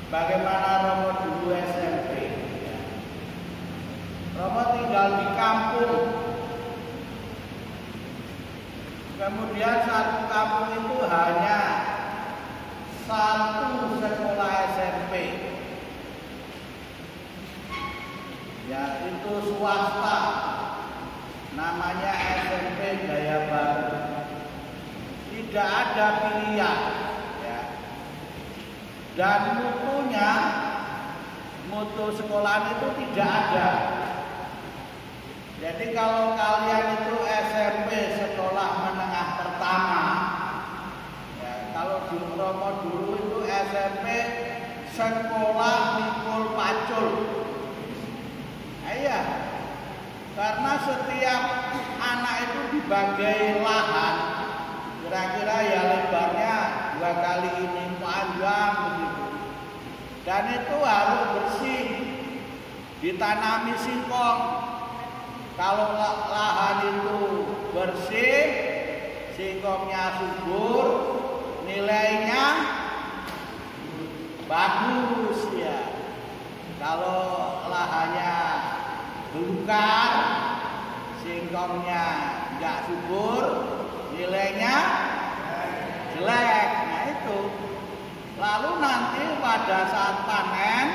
bagaimana Romo dulu SMP. Romo tinggal di kampung. Kemudian satu kampung itu hanya satu sekolah SMP. Ya, itu swasta. Namanya SMP Gaya Baru. Tidak ada pilihan, ya. Dan mutu sekolahan itu tidak ada. Jadi kalau kalian itu SMP sekolah menengah pertama, ya, kalau di Romo dulu itu SMP sekolah mikul pacul. Iya, karena setiap anak itu dibagi lahan, kira-kira ya lebarnya 2 kali ini panjang begitu. Dan itu harus bersih, ditanami singkong. Kalau lahan itu bersih, singkongnya subur, nilainya bagus ya. Kalau lahannya belukar, singkongnya nggak subur, nilainya jelek. Nah itu. Lalu nanti pada saat panen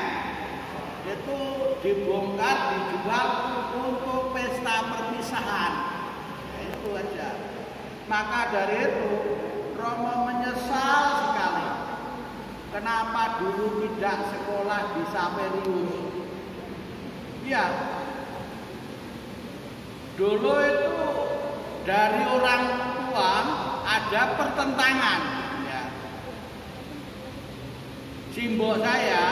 itu dibongkar, dijual untuk pesta perpisahan. Nah, itu aja. Maka dari itu Romo menyesal sekali. Kenapa dulu tidak sekolah di Saperius? Ya, dulu itu dari orang tua ada pertentangan. Ya. Simbok saya,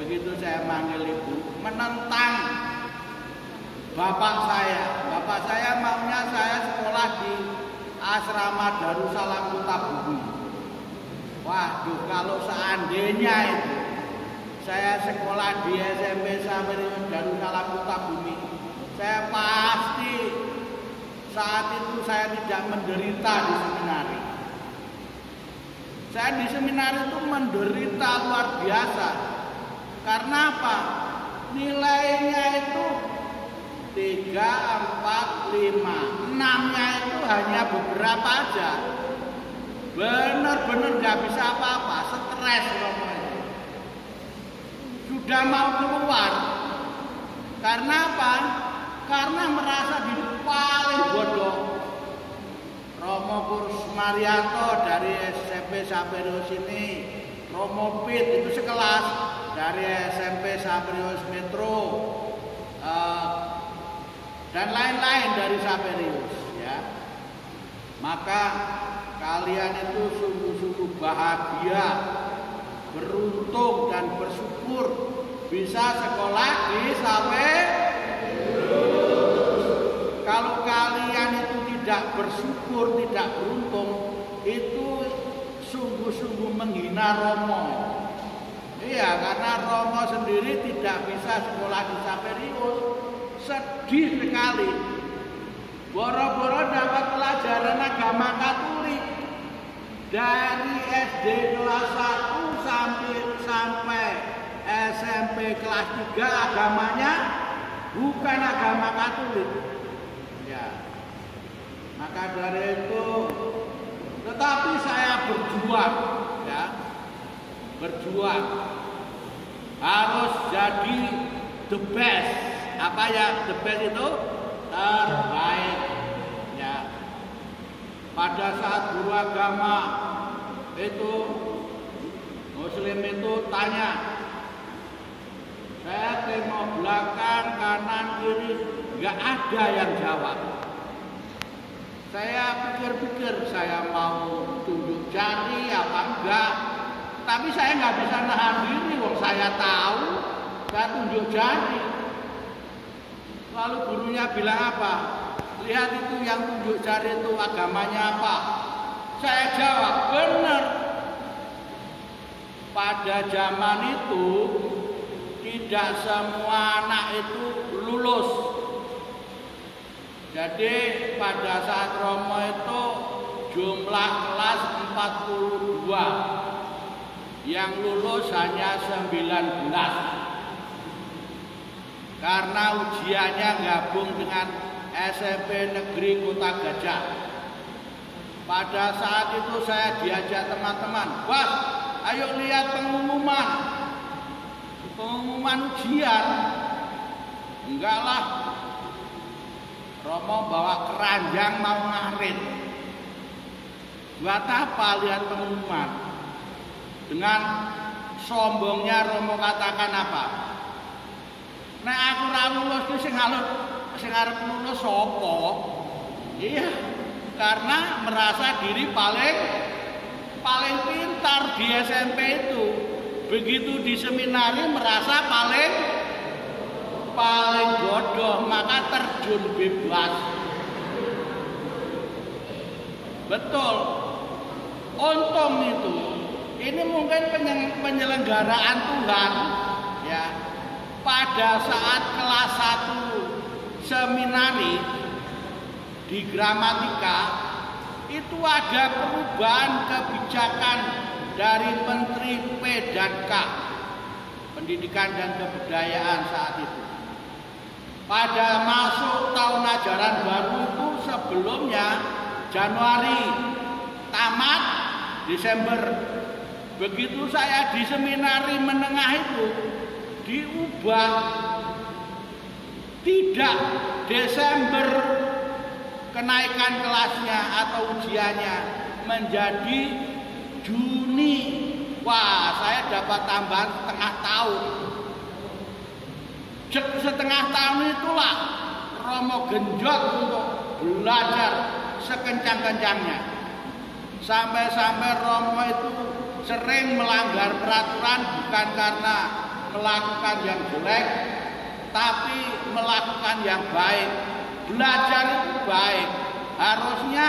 begitu saya manggil ibu, menentang bapak saya. Bapak saya maunya saya sekolah di asrama Darussalam Kutabumi. Waduh, kalau seandainya itu saya sekolah di SMP Saperius Darussalam Kutabumi, saya pasti saat itu saya tidak menderita di seminari. Saya di seminari itu menderita luar biasa. Karena apa? Nilainya itu 3, 4, 5, 6-nya itu hanya beberapa aja. Benar-benar gak bisa apa-apa, stres Romo. Sudah mau keluar. Karena apa? Karena merasa diri paling bodoh. Romo Kursmarianto dari SMP Saperius ini, Romo Pit itu sekelas dari SMP Saperius Metro, dan lain-lain dari Saperius, ya. Maka kalian itu sungguh-sungguh bahagia, beruntung dan bersyukur bisa sekolah di Saperius. Kalau kalian itu tidak bersyukur, tidak beruntung, itu sungguh-sungguh menghina Romo. Iya, karena Romo sendiri tidak bisa sekolah di Saperius. Sedih sekali. Boro-boro dapat pelajaran agama Katolik dari SD kelas 1 sampai SMP kelas 3 agamanya bukan agama Katolik. Ya. Maka dari itu, tetapi saya berjuang, ya, berjuang harus jadi the best. Apa ya the best itu? Terbaik. Ya. Pada saat guru agama itu Muslim itu tanya, saya tengok belakang, kanan, kiri, nggak ada yang jawab. Saya pikir-pikir saya mau tunjuk jari apa enggak, tapi saya nggak bisa nahan diri, wong saya tahu saya tunjuk jari. Lalu gurunya bilang apa? Lihat itu yang tunjuk jari itu agamanya apa? Saya jawab, benar. Pada zaman itu tidak semua anak itu lulus. Jadi pada saat Romo itu jumlah kelas 42. yang lulus hanya 19 karena ujiannya gabung dengan SMP Negeri Kota Gajah. Pada saat itu saya diajak teman-teman, "Bas, ayo lihat pengumuman ujian." Enggak lah, Romo bawa keranjang mau ngarit. Buat apa lihat pengumuman? Dengan sombongnya Romo katakan apa? Nek aku ra lulus ki sing arep lulus sapa? Iya, karena merasa diri paling pintar di SMP itu. Begitu di seminari merasa paling bodoh, maka terjun bebas. Betul. Untung itu. Ini mungkin penyelenggaraan Tuhan, ya. Pada saat kelas 1 seminari di gramatika itu ada perubahan kebijakan dari Menteri P dan K, Pendidikan dan Kebudayaan saat itu. Pada masuk tahun ajaran baru itu sebelumnya Januari, tamat Desember. Begitu saya di seminari menengah itu diubah, tidak Desember kenaikan kelasnya atau ujiannya menjadi Juni. Wah, saya dapat tambahan setengah tahun. Setengah tahun itulah Romo genjot untuk belajar sekencang-kencangnya. Sampai-sampai Romo itu sering melanggar peraturan bukan karena melakukan yang jelek, tapi melakukan yang baik. Belajar itu baik. Harusnya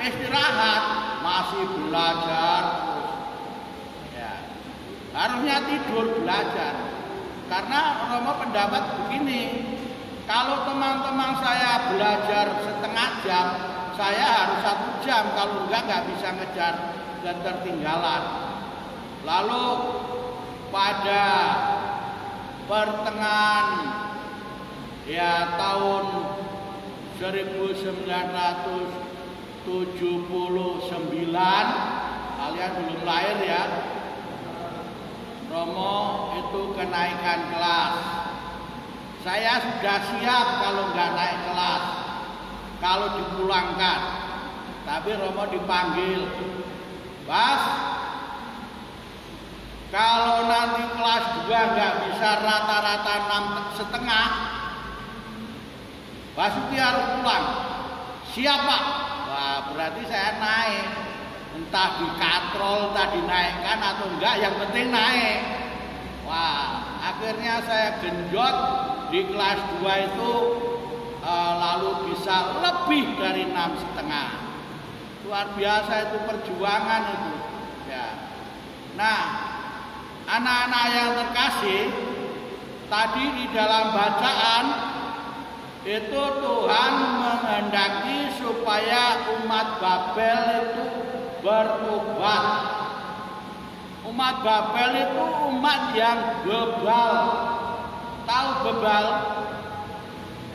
istirahat, masih belajar terus. Ya. Harusnya tidur belajar. Karena Romo pendapat begini, kalau teman-teman saya belajar setengah jam, saya harus 1 jam. Kalau enggak bisa ngejar ketertinggalan. Lalu pada pertengahan tahun 1979, kalian belum lahir ya, Romo itu kenaikan kelas. Saya sudah siap kalau nggak naik kelas, kalau dipulangkan. Tapi Romo dipanggil, "Bas, kalau nanti kelas 2 nggak bisa rata-rata 6,5, Basuki harus pulang." "Siap Pak." Wah, berarti saya naik. Entah dikatrol, entah dinaikkan atau enggak, yang penting naik. Wah, akhirnya saya genjot di kelas 2 itu lalu bisa lebih dari 6,5. Luar biasa itu perjuangan itu. Ya. Nah, anak-anak yang terkasih, tadi di dalam bacaan itu Tuhan menghendaki supaya umat Babel itu bertobat. Umat Babel itu umat yang bebal. Tahu bebal?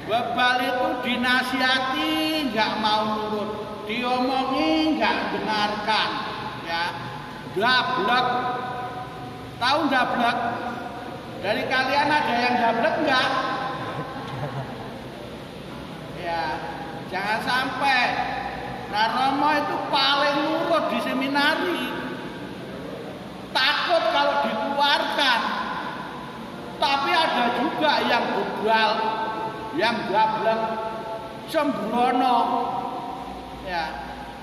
Bebal itu dinasihati nggak mau nurut, diomongi nggak dengarkan, ya. Dablek. Tahu dablek? Dari kalian ada yang dablek nggak? Ya, jangan sampai. Nah, Romo itu paling nurut di seminari. Takut kalau dikeluarkan. Tapi ada juga yang bebal, yang gablek, sembrono. Ya.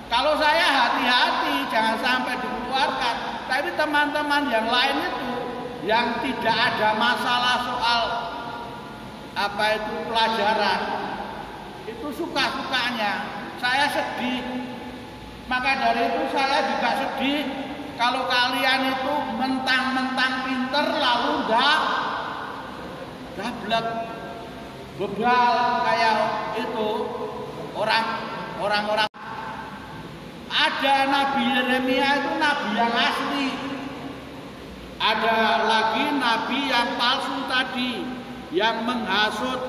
Kalau saya hati-hati jangan sampai dikeluarkan. Tapi teman-teman yang lain itu yang tidak ada masalah soal pelajaran, itu suka-sukanya. Saya sedih. Maka dari itu saya juga sedih kalau kalian itu mentang-mentang pinter lalu enggak gablek, bebal kayak itu orang-orang. Ada Nabi Yeremia itu nabi yang asli. Ada lagi nabi yang palsu tadi, yang menghasut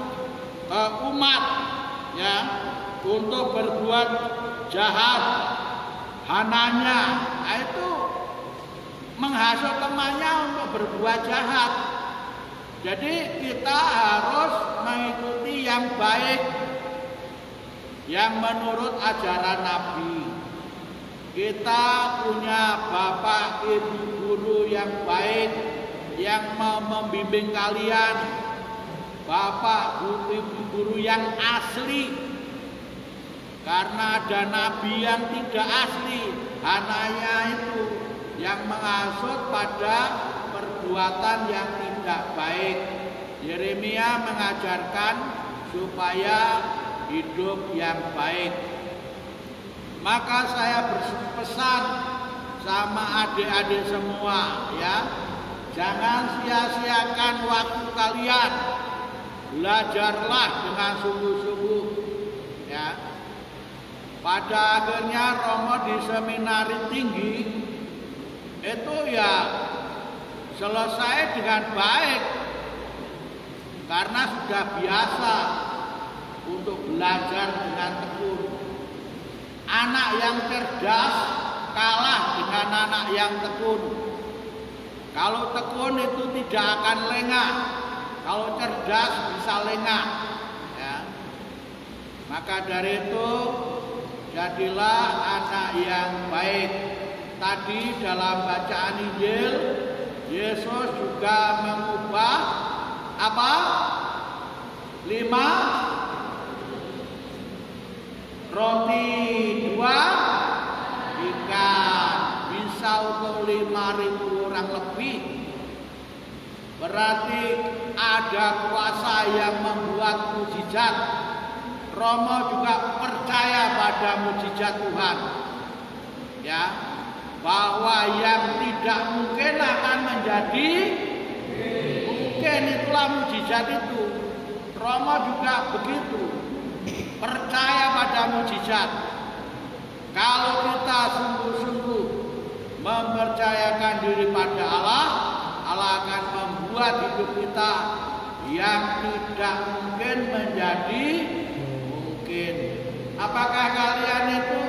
umat ya untuk berbuat jahat, hananya, itu menghasut temannya untuk berbuat jahat. Jadi kita harus mengikuti yang baik, yang menurut ajaran Nabi. Kita punya bapak ibu guru yang baik, yang membimbing kalian, bapak ibu guru yang asli. Karena ada nabi yang tidak asli, anaknya itu yang menghasut pada perbuatan yang tidak baik. Yeremia mengajarkan supaya hidup yang baik. Maka saya berpesan sama adik-adik semua ya, jangan sia-siakan waktu kalian. Belajarlah dengan sungguh-sungguh ya. Pada akhirnya Romo di seminari tinggi itu ya selesai dengan baik karena sudah biasa untuk belajar dengan tekun. Anak yang cerdas kalah dengan anak yang tekun. Kalau tekun itu tidak akan lengah, kalau cerdas bisa lengah ya. Maka dari itu jadilah anak yang baik. Tadi dalam bacaan Injil, Yesus juga mengubah apa? 5 roti 2 ikan, bisa untuk 5.000 orang lebih. Berarti ada kuasa yang membuat mujizat. Romo juga percaya pada mujizat Tuhan ya, bahwa yang tidak mungkin akan menjadi mungkin. Itulah mujizat itu. Romo juga begitu, percaya pada mujizat. Kalau kita sungguh-sungguh mempercayakan diri pada Allah, Allah akan membuat hidup kita yang tidak mungkin menjadi mungkin. Apakah kalian itu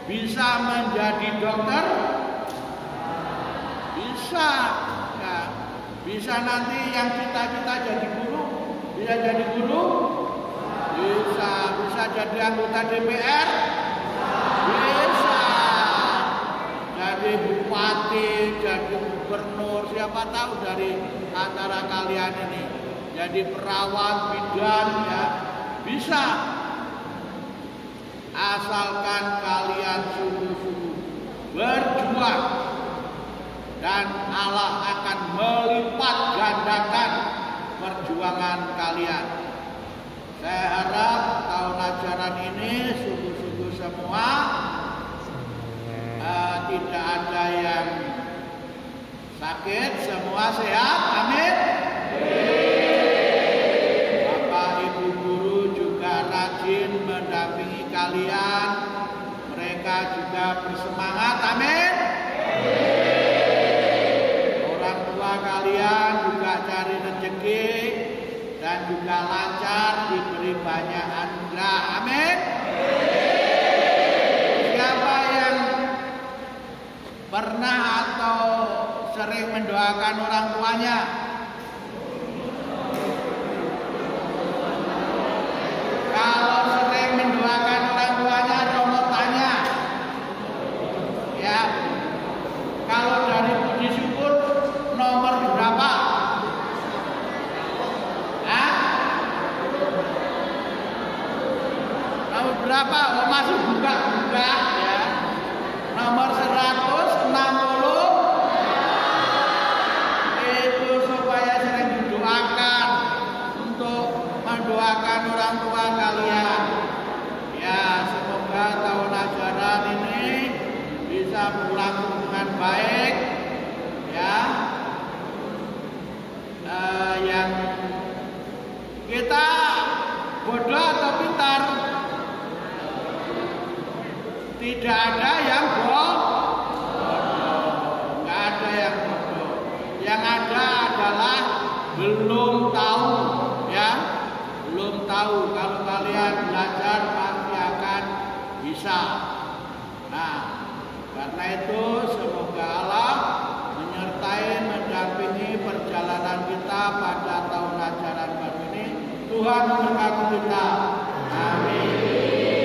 bisa menjadi dokter? Bisa ya. Bisa nanti yang cita-cita jadi guru, bisa jadi guru. Bisa jadi anggota DPR, bisa jadi bupati, jadi gubernur, siapa tahu dari antara kalian ini jadi perawat, bidan ya, bisa. Asalkan kalian sungguh-sungguh berjuang dan Allah akan melipat gandakan perjuangan kalian. Saya harap tahun ajaran ini sungguh-sungguh semua tidak ada yang sakit, semua sehat, amin. Bapak Ibu guru juga rajin mendampingi kalian, mereka juga bersemangat, amin. Orang tua kalian juga cari rezeki dan juga lancar, diberi banyak anugerah, amin. Siapa yang pernah atau sering mendoakan orang tuanya? Kalau sering mendoakan orang tuanya, Romo tanya ya, kalau dari puji syukur nomor berapa? Berapa? Oh, masih buka ya. Nomor 160 itu supaya sering didoakan untuk mendoakan orang tua kalian. Ya, semoga tahun ajaran ini bisa berlangsung dengan baik ya. Yang kita bodoh atau pintar, tidak ada yang bodoh, nggak ada yang bodoh. belum tahu. Kalau kalian belajar pasti akan bisa. Nah, karena itu semoga Allah menyertai, mendampingi perjalanan kita pada tahun ajaran baru ini. Tuhan memberkati kita. Amin.